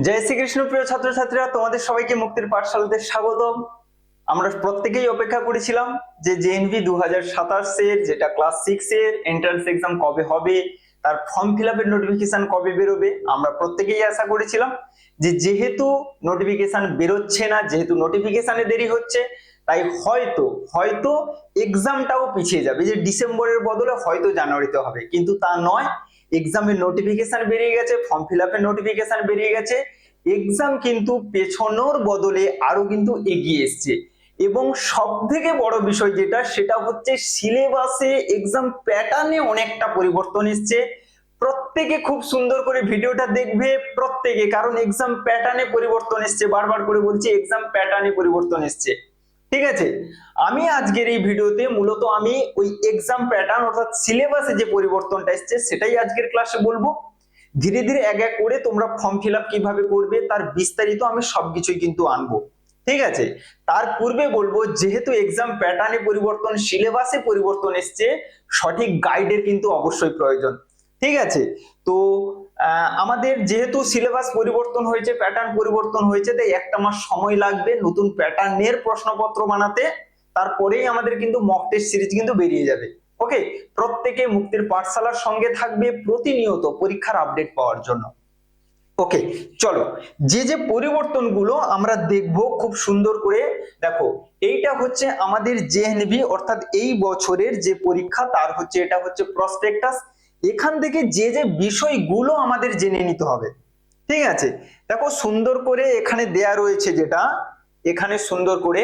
জয় শ্রীকৃষ্ণ। প্রিয় ছাত্রছাত্রীরা, তোমাদের সবাইকে মুক্তির পাঠশালাতে স্বাগতম। আমরা প্রত্যেকেই অপেক্ষা করেছিলাম যে জেএনভি 2027 এর যেটা ক্লাস 6 এর এন্ট্রান্স এক্সাম কবে হবে, তার ফর্ম ফিল আপের নোটিফিকেশন কবে বেরোবে। আমরা প্রত্যেকেই আশা করেছিলাম যে যেহেতু নোটিফিকেশন বেরোচ্ছে না, যেহেতু নোটিফিকেশনে দেরি হচ্ছে, তাই হয়তো হয়তো এক্সামটাও পিছিয়ে যাবে, যে ডিসেম্বরের বদলে হয়তো জানুয়ারিতে হবে, কিন্তু তা নয়। এক্সামের নোটিফিকেশন বেরিয়ে গেছে, ফর্ম ফিল আপের নোটিফিকেশন বেরিয়ে গেছে, এক্সাম কিন্তু পেছনোর বদলে আরো কিন্তু এগিয়ে এসছে। এবং সব থেকে বড় বিষয় যেটা, সেটা হচ্ছে সিলেবাসে এক্সাম প্যাটার্নে অনেকটা পরিবর্তন এসছে। প্রত্যেকে খুব সুন্দর করে ভিডিওটা দেখবে প্রত্যেকে, কারণ এক্সাম প্যাটার্নে পরিবর্তন এসছে। বারবার করে বলছি, এক্সাম প্যাটার্নে পরিবর্তন এসছে। ঠিক আছে, আমি আজকের এই ভিডিওতে মূলত আমি ওই এক্সাম প্যাটার্ন অর্থাৎ সিলেবাসে যে পরিবর্তনটা এসছে সেটাই আজকের ক্লাসে বলবো। ধীরে ধীরে এক এক করে তোমরা ফর্ম ফিল আপ কিভাবে করবে তার বিস্তারিত আমি সবকিছুই কিন্তু আনবো। ঠিক আছে, তার পূর্বে বলবো, যেহেতু এক্সাম প্যাটার্নে পরিবর্তন, সিলেবাসে পরিবর্তন এসছে, সঠিক গাইডের কিন্তু অবশ্যই প্রয়োজন। ঠিক আছে, তো আমাদের যেহেতু সিলেবাস পরিবর্তন হয়েছে, প্যাটার্ন পরিবর্তন হয়েছে, তাই একটা মাস সময় লাগবে নতুন প্যাটার্নের প্রশ্নপত্র বানাতে। তারপরেই আমাদের কিন্তু মক টেস্ট সিরিজ কিন্তু বেরিয়ে যাবে। ওকে, প্রত্যেকে মুক্তির পাঠশালার সঙ্গে থাকবে প্রতিনিয়ত পরীক্ষার আপডেট পাওয়ার জন্য। ওকে, চলো যে যে পরিবর্তনগুলো আমরা দেখব খুব সুন্দর করে দেখো। এইটা হচ্ছে আমাদের জেএনভি অর্থাৎ এই বছরের যে পরীক্ষা তার হচ্ছে, এটা হচ্ছে প্রসপেক্টাস। এখান থেকে যে যে বিষয়গুলো আমাদের জেনে নিতে হবে। ঠিক আছে, দেখো সুন্দর করে এখানে দেয়া রয়েছে, যেটা এখানে সুন্দর করে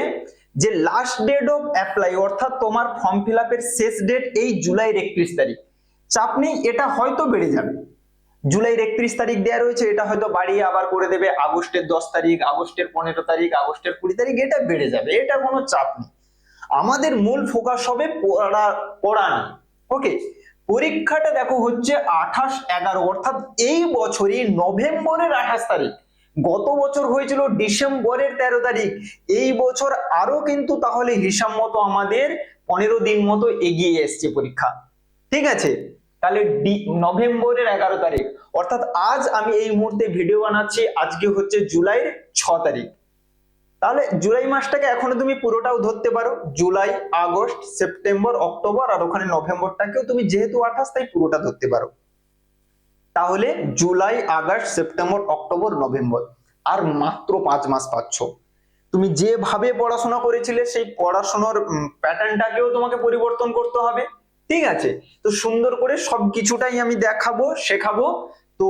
যে লাস্ট ডেট অফ অ্যাপ্লাই অর্থাৎ তোমার ফর্ম ফিল আপের শেষ ডেট এই জুলাইয়ের 31 তারিখ। চাপ নেই, এটা হয়তো বেড়ে যাবে। জুলাইয়ের 31 তারিখ দেওয়া রয়েছে, এটা হয়তো বাড়িয়ে আবার করে দেবে আগস্টের 10 তারিখ, আগস্টের 15 তারিখ, আগস্টের 20 তারিখ, এটা বেড়ে যাবে, এটা কোনো চাপ নেই। আমাদের মূল ফোকাস হবে পড়ানো। ওকে, পরীক্ষাটা দেখো হচ্ছে 28/11 অর্থাৎ এই বছরই নভেম্বরের 28 তারিখ। গত বছর হয়েছিল ডিসেম্বরের 13 তারিখ। এই বছর আরো কিন্তু তাহলে হিসাব মতো আমাদের 15 দিন মতো এগিয়ে এসছে পরীক্ষা। ঠিক আছে, তাহলে নভেম্বরের 11 তারিখ অর্থাৎ আজ আমি এই মুহূর্তে ভিডিও বানাচ্ছি, আজকে হচ্ছে জুলাইয়ের 6 তারিখ। তাহলে জুলাই মাসটাকে এখনো তুমি পুরোটাও ধরতে পারো, জুলাই, আগস্ট, সেপ্টেম্বর, অক্টোবর, আর ওখানে নভেম্বরটাকেও তুমি যেহেতু 28 তাই পুরোটা ধরতে পারো। তাহলে July, August, September, October, November, আর মাত্র 5 মাস পাচ্ছ। তুমি যেভাবে পড়াশোনা করেছিলে সেই পড়াশোনার প্যাটার্নটাকেও তোমাকে পরিবর্তন করতে হবে। ঠিক আছে, তো সুন্দর করে সবকিছুটাই আমি দেখাবো, শেখাবো। তো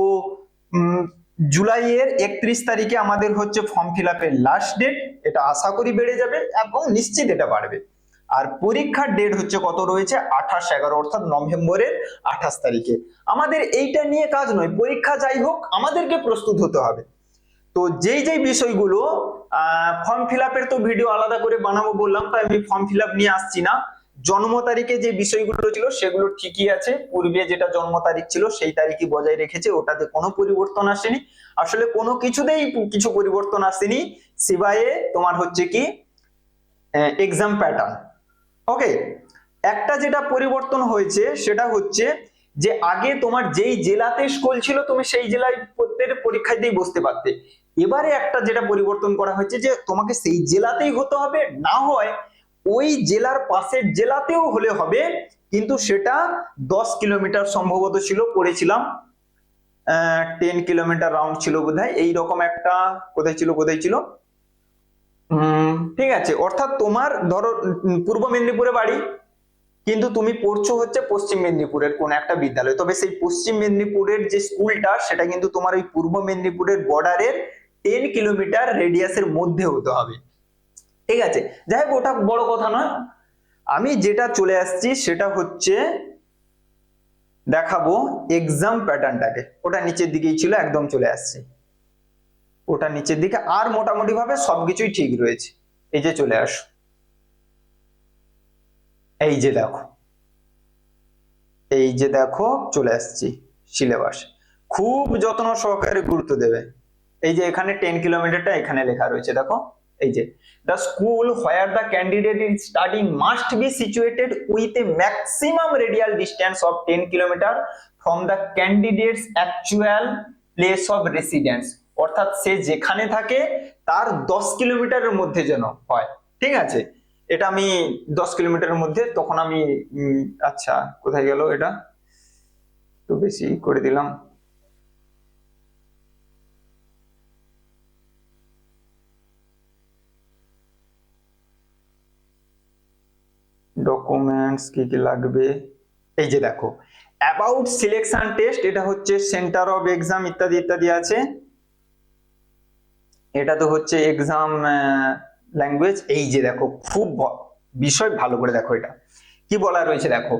জুলাইয়ের 31 তারিখে আমাদের হচ্ছে ফর্ম ফিল আপের লাস্ট ডেট, এটা আশা করি বেড়ে যাবে এবং নিশ্চিত এটা বাড়বে। আর পরীক্ষার ডেট হচ্ছে কত রয়েছে, 28/11 অর্থাৎ নভেম্বরের 28 তারিখে। আমাদের এইটা নিয়ে কাজ নয়, পরীক্ষা যাই হোক আমাদেরকে প্রস্তুত হতে হবে। তো যেই যেই বিষয়গুলো ফর্ম ফিল আপের তো ভিডিও আলাদা করে বানাবো বললাম, তাই আমি ফর্ম ফিল আপ নিয়ে আসছি না। জন্ম তারিখে যে বিষয়গুলো ছিল সেগুলো ঠিকই আছে, পূর্বে যেটা জন্ম তারিখ ছিল সেই তারিখই বজায় রেখেছে, ওটাতে কোনো পরিবর্তন আসেনি। আসলে কোনো কিছুতেই কিছু পরিবর্তন আসেনি, সিবায়ে তোমার হচ্ছে কি এক্সাম প্যাটার্ন। ওকে, একটা যেটা পরিবর্তন হয়েছে সেটা হচ্ছে যে আগে তোমার যেই জেলাতে স্কুল ছিল তুমি সেই জেলায় প্রত্যেক পরীক্ষাতেই বসতে পারতে। এবারে একটা যেটা পরিবর্তন করা হয়েছে যে তোমাকে সেই জেলাতেই হতে হবে, না হয় ওই জেলার পাশের জেলাতেও হলে হবে, কিন্তু সেটা 10 কিলোমিটার সম্ভবত ছিল, পড়েছিলাম 10 কিলোমিটার রাউন্ড ছিল বোধহয়, এইরকম একটা কোথায় ছিল। ঠিক আছে, অর্থাৎ তোমার ধরো পূর্ব মেদিনীপুরে বাড়ি, কিন্তু তুমি পড়ছো হচ্ছে পশ্চিম মেদিনীপুরের কোন একটা বিদ্যালয়, তবে সেই পশ্চিম মেদিনীপুরের যে স্কুলটা সেটা কিন্তু তোমার ওই পূর্ব মেদিনীপুরের বর্ডারের 10 কিলোমিটার রেডিয়াসের মধ্যে হতে হবে। ঠিক আছে, যাই হোক ওটা বড় কথা নয়। আমি যেটা চলে আসছি সেটা হচ্ছে দেখাবো এক্সাম প্যাটার্নটাকে, ওটা নিচের দিকেই ছিল, একদম চলে আসছে ওটা নিচের দিকে, আর মোটামুটি ভাবে সবকিছুই ঠিক রয়েছে। এই যে চলে আসো, এই যে দেখো চলে আসছি সিলেবাস। খুব যত্ন সহকারে গুরুত্ব দেবে। এই যে এখানে 10 কিলোমিটারটা এখানে লেখা রয়েছে, দেখো এই যে the school where the candidate is studying must be situated with a maximum radial distance of 10 kilometer from the candidate's actual place of residence অর্থাৎ সে যেখানে থাকে তার 10 কিলোমিটারের মধ্যে যেন হয়। ঠিক আছে, এটা আমি 10 কিলোমিটারের মধ্যে, তখন আমি আচ্ছা কোথায় গেল, এটা একটু বেশি করে দিলাম। ডকুমেন্টস কি কি লাগবে, এই যে দেখো অ্যাবাউট সিলেকশন টেস্ট, এটা হচ্ছে সেন্টার অফ এক্সাম ইত্যাদি ইত্যাদি আছে। এটা তো হচ্ছে এক্সাম ল্যাঙ্গুয়েজ। এই যে দেখো খুব বিষয় ভালো করে দেখো, এটা কি বলা রয়েছে দেখো।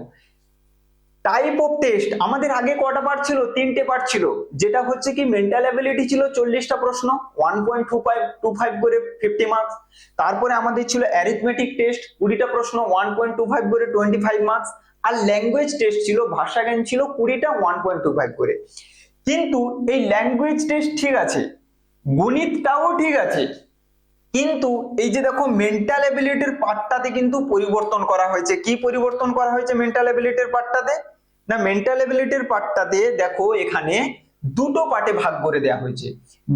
টাইপ অফ টেস্ট, আমাদের আগে কটা পার্ট ছিল, 3টে পার্ট ছিল। যেটা হচ্ছে কি মেন্টাল অ্যাবিলিটি ছিল 40টা প্রশ্ন, 1.25 করে 50 মার্কস। তারপরে আমাদের ছিল অ্যারিথমেটিক টেস্ট 20টা প্রশ্ন, 1.25 করে 25 মার্কস। আর ল্যাঙ্গুয়েজ টেস্ট ছিল, ভাষা জ্ঞান ছিল 20টা, 1.25 করে। কিন্তু এই ল্যাঙ্গুয়েজ টেস্ট ঠিক আছে, গণিতটাও ঠিক আছে, কিন্তু এই যে দেখো মেন্টাল এবিলিটির পার্টটাতে কিন্তু পরিবর্তন করা হয়েছে। কি পরিবর্তন করা হয়েছে মেন্টাল এবিলিটির পার্টটাতে? না, মেন্টাল এবিলিটির পার্টটাতে দেখো এখানে দুটো পার্টে ভাগ করে দেওয়া হয়েছে।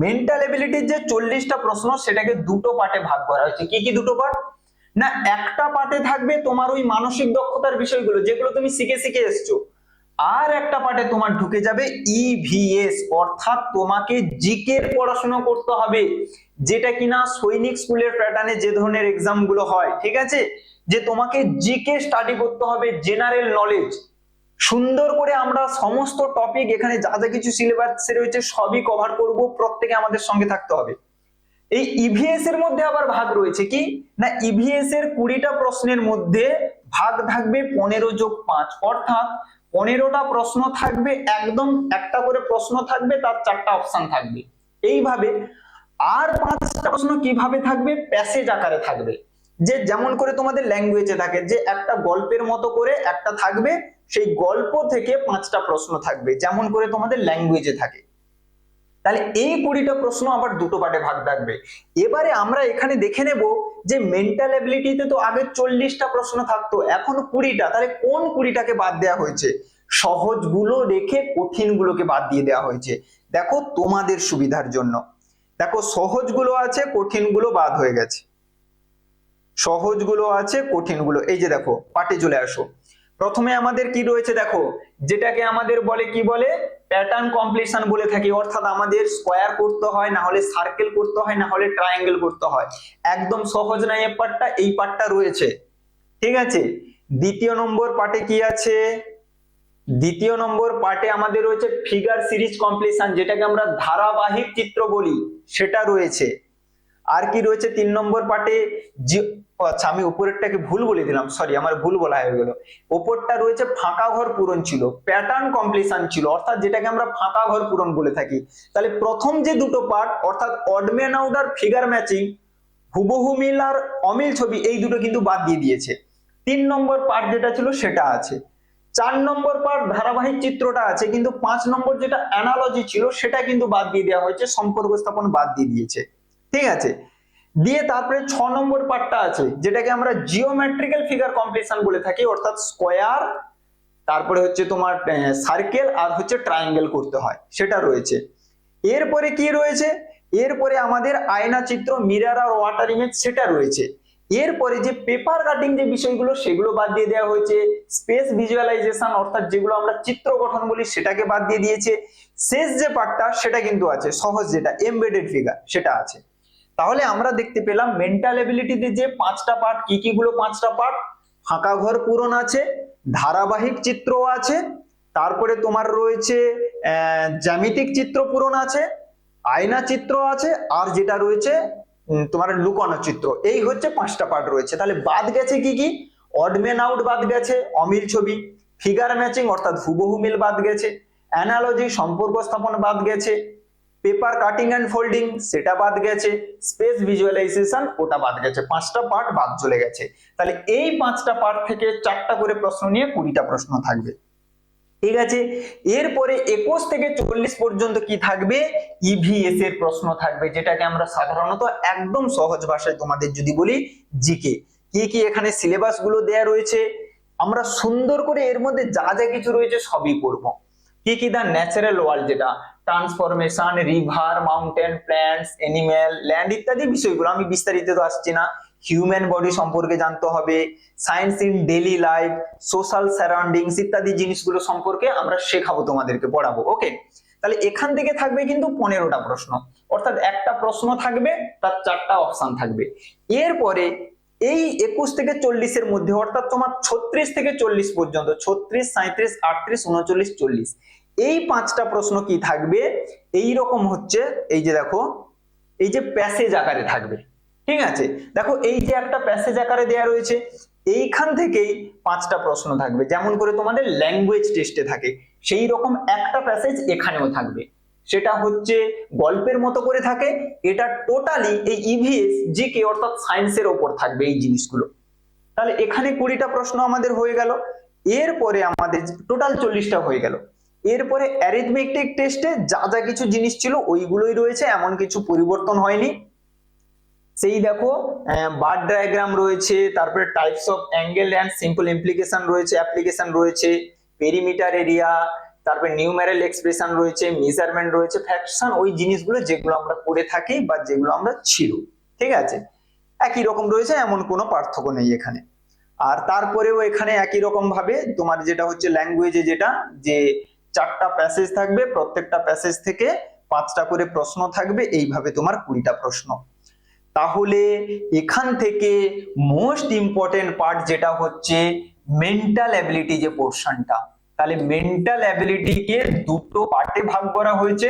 মেন্টাল এবিলিটির যে 40টা প্রশ্ন সেটাকে দুটো পার্টে ভাগ করা হয়েছে। কি কি দুটো পার্ট? না, একটা পার্টে থাকবে তোমার ওই মানসিক দক্ষতার বিষয়গুলো যেগুলো তুমি শিখে শিখে এসছো, আর একটা পার্টে তোমার ঢুকে যাবে ইভিএস, অর্থাৎ তোমাকে জিকে পড়াশোনা করতে হবে, যেটা কিনা সৈনিক স্কুলের প্যাটার্নে যে ধরনের এক্সাম গুলো হয়। ঠিক আছে, যে তোমাকে জিকে স্টাডি করতে হবে, জেনারেল নলেজ। সুন্দর করে আমরা সমস্ত টপিক এখানে যা যা কিছু সিলেবাসে রয়েছে সবই কভার করব, প্রত্যেকে আমাদের সঙ্গে থাকতে হবে। এই ইভিএস এর মধ্যে আবার ভাগ রয়েছে কি না, ইভিএস এর 20টা প্রশ্নের মধ্যে ভাগ থাকবে 15+5, অর্থাৎ 15টা প্রশ্ন থাকবে, একদম একটা করে প্রশ্ন থাকবে, তার 4টা অপশন থাকবে এইভাবে। আর 5টা প্রশ্ন কিভাবে থাকবে? প্যাসেজ আকারে থাকবে, যে যেমন করে তোমাদের ল্যাঙ্গুয়েজে থাকে, যে একটা গল্পের মতো করে একটা থাকবে, সেই গল্প থেকে 5টা প্রশ্ন থাকবে, যেমন করে তোমাদের ল্যাঙ্গুয়েজে থাকে। তাহলে এই 20টা প্রশ্ন আবার দুটো পার্টে ভাগ থাকবে। এবারে আমরা এখানে দেখে নেব যে মেন্টাল এবিলিটিতে তো আগে 40টা প্রশ্ন থাকতো, এখন 20টা। তাহলে কোন 20টাকে বাদ দেওয়া হয়েছে? সহজগুলো রেখে কঠিনগুলোকে বাদ দিয়ে দেওয়া হয়েছে। দেখো তোমাদের সুবিধার জন্য, দেখো সহজগুলো আছে, কঠিনগুলো বাদ হয়ে গেছে। সহজগুলো আছে, কঠিনগুলো, এই যে দেখো পার্টে চলে আসো। প্রথমে আমাদের কি রয়েছে দেখো, যেটাকে আমাদের বলে কি বলে, প্যাটার্ন কমপ্লিশন বলে থাকি, অর্থাৎ আমাদের স্কোয়ার করতে হয়, না হলে সার্কেল করতে হয়, না হলে ট্রায়াঙ্গেল করতে হয়। একদম সহজ না এই পার্টটা, এই পার্টটা রয়েছে। ঠিক আছে, দ্বিতীয় নম্বর পার্টে কি আছে? দ্বিতীয় নম্বর পার্টে আমাদের রয়েছে ফিগার সিরিজ কমপ্লিশন, যেটাকে আমরা ধারাবাহিক চিত্র বলি, সেটা রয়েছে। আর কি রয়েছে 3 নম্বর পার্টে? আচ্ছা আমি উপরেরটাকে ভুল বলে দিলাম, সরি আমার ভুল বলা হয়ে গেল। উপরটা রয়েছে ফাঁকা ঘর পূরণ ছিল, প্যাটার্ন কমপ্লিশন ছিল, অর্থাৎ যেটাকে আমরা ফাঁকা ঘর পূরণ বলে থাকি। তাহলে প্রথম যে দুটো পার্ট, অর্থাৎ অড ম্যান আউট আর ফিগার ম্যাচিং, হুবহু মিল আর অমিল ছবি, এই দুটো কিন্তু বাদ দিয়ে দিয়েছে। 3 নম্বর পার্ট যেটা ছিল সেটা আছে। 4 নম্বর পার্ট ধারাবাহিক চিত্রটা আছে, কিন্তু 5 নম্বর যেটা অ্যানালজি ছিল সেটা কিন্তু বাদ দিয়ে দেওয়া হয়েছে, সম্পর্ক স্থাপন বাদ দিয়ে দিয়েছে। ঠিক আছে, দিয়ে তারপরে 6 নম্বর পার্টটা আছে, যেটাকে আমরা জিওমেট্রিক্যাল ফিগার কমপ্লিশন বলে থাকি, অর্থাৎ স্কোয়ার, তারপরে হচ্ছে তোমার সার্কেল, আর হচ্ছে ট্রায়াঙ্গেল করতে হয়, সেটা রয়েছে। এরপরে কি রয়েছে? এরপরে আমাদের আয়না চিত্র, মিরর আর ওয়াটার ইমেজ, সেটা রয়েছে। এরপরে যে পেপার কাটিং যে বিষয়গুলো সেগুলো বাদ দিয়ে দেওয়া হয়েছে। স্পেস ভিজুয়ালাইজেশন, অর্থাৎ যেগুলো আমরা চিত্র গঠন বলি, সেটাকে বাদ দিয়ে দিয়েছে। শেষ যে পার্টটা সেটা কিন্তু আছে, সহজ যেটা এমবেডেড ফিগার, সেটা আছে। তাহলে আমরা দেখতে পেলাম মেন্টাল এবিলিটিতে যে 5টা পার্ট, কি কি গুলো 5টা পার্ট? ফাঁকা ঘর পূরণ আছে, ধারাবাহিক চিত্র আছে, তারপরে তোমার রয়েছে জ্যামিতিক চিত্র পূরণ আছে, আয়না চিত্র আছে, আর যেটা রয়েছে তোমার লুকানো চিত্র। এই হচ্ছে 5টা পার্ট রয়েছে। তাহলে বাদ গেছে কি কি? অড ম্যান আউট বাদ গেছে, অমিল ছবি, ফিগার ম্যাচিং অর্থাৎ হুবহু মিল বাদ গেছে, অ্যানালজি সম্পর্ক স্থাপন বাদ গেছে, পেপার কাটিং এন্ড ফোল্ডিং সেটা বাদ গেছে, স্পেস ভিজুয়ালাইজেশন ওটা বাদ গেছে। 5টা পার্ট বাদ চলে গেছে। তাহলে এই 5টা পার্ট থেকে 4টা করে প্রশ্ন নিয়ে 20টা প্রশ্ন থাকবে। ঠিক আছে, এরপরে 21 থেকে 40 পর্যন্ত কি থাকবে? ইভিএস এর প্রশ্ন থাকবে, যেটাকে আমরা সাধারণত একদম সহজ ভাষায় তোমাদের যদি বলি জিকে। কি কি এখানে সিলেবাস গুলো দেয়া রয়েছে, আমরা সুন্দর করে এর মধ্যে যা যা কিছু রয়েছে সবই পড়বো। কি কি দা ন্যাচারাল ওয়ার্ল্ড, যেটা transformation, river, mountain, plants, animal, land ইত্যাদি বিষয়গুলো, আমি বিস্তারিত তো আসছি না। হিউম্যান বডি সম্পর্কে জানতে হবে, science in daily life, social surroundings ইত্যাদি জিনিসগুলো সম্পর্কে আমরা শেখাবো, তোমাদেরকে পড়াবো। ওকে, তাহলে এখান থেকে থাকবে কিন্তু 15টা প্রশ্ন, অর্থাৎ একটা প্রশ্ন থাকবে তার 4টা অপশন থাকবে। এরপরে এই 21 থেকে 40 এর মধ্যে, অর্থাৎ তোমার 36 থেকে 40 পর্যন্ত, 36, 37, 38, 39, 40, এই 5টা প্রশ্ন কি থাকবে এই রকম হচ্ছে, এই যে দেখো, এই যে প্যাসেজ আকারে থাকবে। ঠিক আছে, দেখো এই যে একটা প্যাসেজ আকারে দেয়া রয়েছে, এইখান থেকেই 5টা প্রশ্ন থাকবে, যেমন করে তোমাদের ল্যাঙ্গুয়েজ টেস্টে থাকে সেই রকম একটা প্যাসেজ এখানেও থাকবে। সেটা হচ্ছে গল্পের মতো করে থাকে, এটা টোটালি এই ইভিএস জিকে অর্থাৎ সায়েন্সের ওপর থাকবে এই জিনিসগুলো। তাহলে এখানে 20টা প্রশ্ন আমাদের হয়ে গেল। এরপরে আমাদের টোটাল 40টা হয়ে গেল। এরপরে অ্যারিথমেটিক টেস্টে যা যা কিছু জিনিস ছিল ওইগুলোই রয়েছে, এমন কিছু পরিবর্তন হয়নি। সেই দেখো বার ডায়াগ্রাম রয়েছে, তারপরে types of angle and simple implication রয়েছে, অ্যাপ্লিকেশন রয়েছে, পেরিমিটার এরিয়া, তারপরে নিউমেরাল এক্সপ্রেশন রয়েছে, মেজারমেন্ট রয়েছে, ফ্র্যাকশন, ওই জিনিসগুলো যেগুলো আমরা করে থাকি বা যেগুলো আমরা ছিল। ঠিক আছে, একই রকম রয়েছে, এমন কোনো পার্থক্য নেই এখানে। আর তারপরেও এখানে একই রকম ভাবে তোমার যেটা হচ্ছে ল্যাঙ্গুয়েজে যেটা, যে 4টা প্যাসেজ থাকবে, প্রত্যেকটা প্যাসেজ থেকে 5টা করে প্রশ্ন থাকবে, এইভাবে তোমার 20টা প্রশ্ন। তাহলে এখান থেকে মোস্ট ইম্পর্টেন্ট পার্ট যেটা হচ্ছে মেন্টাল অ্যাবিলিটি, যে পোর্শনটা, তাহলে মেন্টাল অ্যাবিলিটিকে দুটো পার্টে ভাগ করা হয়েছে।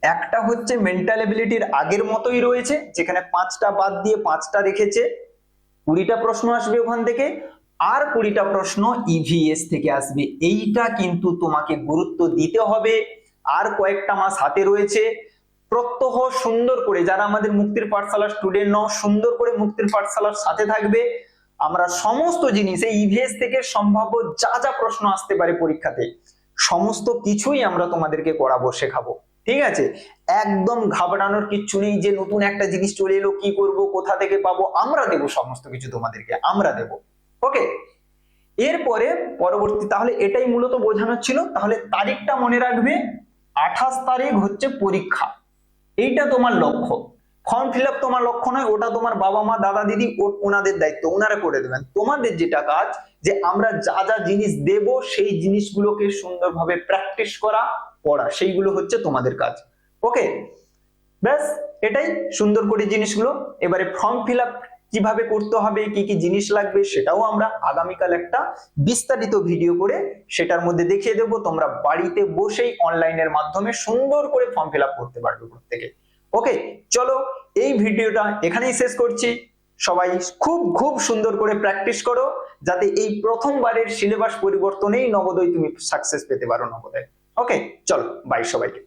একটা হচ্ছে মেন্টাল অ্যাবিলিটির আগের মতোই রয়েছে, যেখানে 5টা বাদ দিয়ে 5টা রেখেছে, 20টা প্রশ্ন আসবে ওখান থেকে, আর 20টা প্রশ্ন ইভিএস থেকে আসবে। এইটা কিন্তু তোমাকে গুরুত্ব দিতে হবে। আর কয়েকটা মাস হাতে রয়েছে, প্রত্যহ সুন্দর করে, যারা আমাদের মুক্তির পাঠশালার স্টুডেন্ট নও, সুন্দর করে মুক্তির পাঠশালার সাথে থাকবে। আমরা সমস্ত জিনিস এই ইভিএস থেকে সম্ভাব্য যা যা প্রশ্ন আসতে পারে পরীক্ষাতে, সমস্ত কিছুই আমরা তোমাদেরকে করাবো, শেখাবো। ঠিক আছে, একদম ঘাবড়ানোর কিচ্ছু নেই যে নতুন একটা জিনিস চলে এলো, কি করব, কোথা থেকে পাবো, আমরা দেবো সমস্ত কিছু তোমাদেরকে, আমরা দেব। ওকে, এরপরে পরবর্তী, তাহলে এটাই মূলত বোঝানোর ছিল। তাহলে তারিখটা মনে রাখবে, 28 তারিখ হচ্ছে পরীক্ষা, এইটা তোমার লক্ষ্য। ফর্ম ফিল আপ তোমার লক্ষ্য নয়, ওটা তোমার বাবা মা দাদা দিদি ওনাদের দায়িত্ব, ওনারা করে দেবেন। তোমাদের যেটা কাজ, যে আমরা যা যা জিনিস দেব সেই জিনিসগুলোকে সুন্দরভাবে প্র্যাকটিস করা, পড়া, সেইগুলো হচ্ছে তোমাদের কাজ। ওকে, ব্যাস এটাই, সুন্দর করে জিনিসগুলো। এবারে ফর্ম ফিল আপ কিভাবে করতে হবে, কি কি জিনিস লাগবে, সেটাও আমরা আগামীকাল একটা বিস্তারিত ভিডিও করে সেটার মধ্যে দেখিয়ে দেবো। তোমরা বাড়িতে বসেই অনলাইনের মাধ্যমে সুন্দর করে ফর্ম ফিল আপ করতে পারবে প্রত্যেকে। ওকে, চলো এই ভিডিওটা এখানেই শেষ করছি। সবাই খুব খুব সুন্দর করে প্র্যাকটিস করো, যাতে এই প্রথমবারের সিলেবাস পরিবর্তনেই নবোদয় তুমি সাকসেস পেতে পারো, নবোদয়। ওকে, চলো, বাই সবাইকে।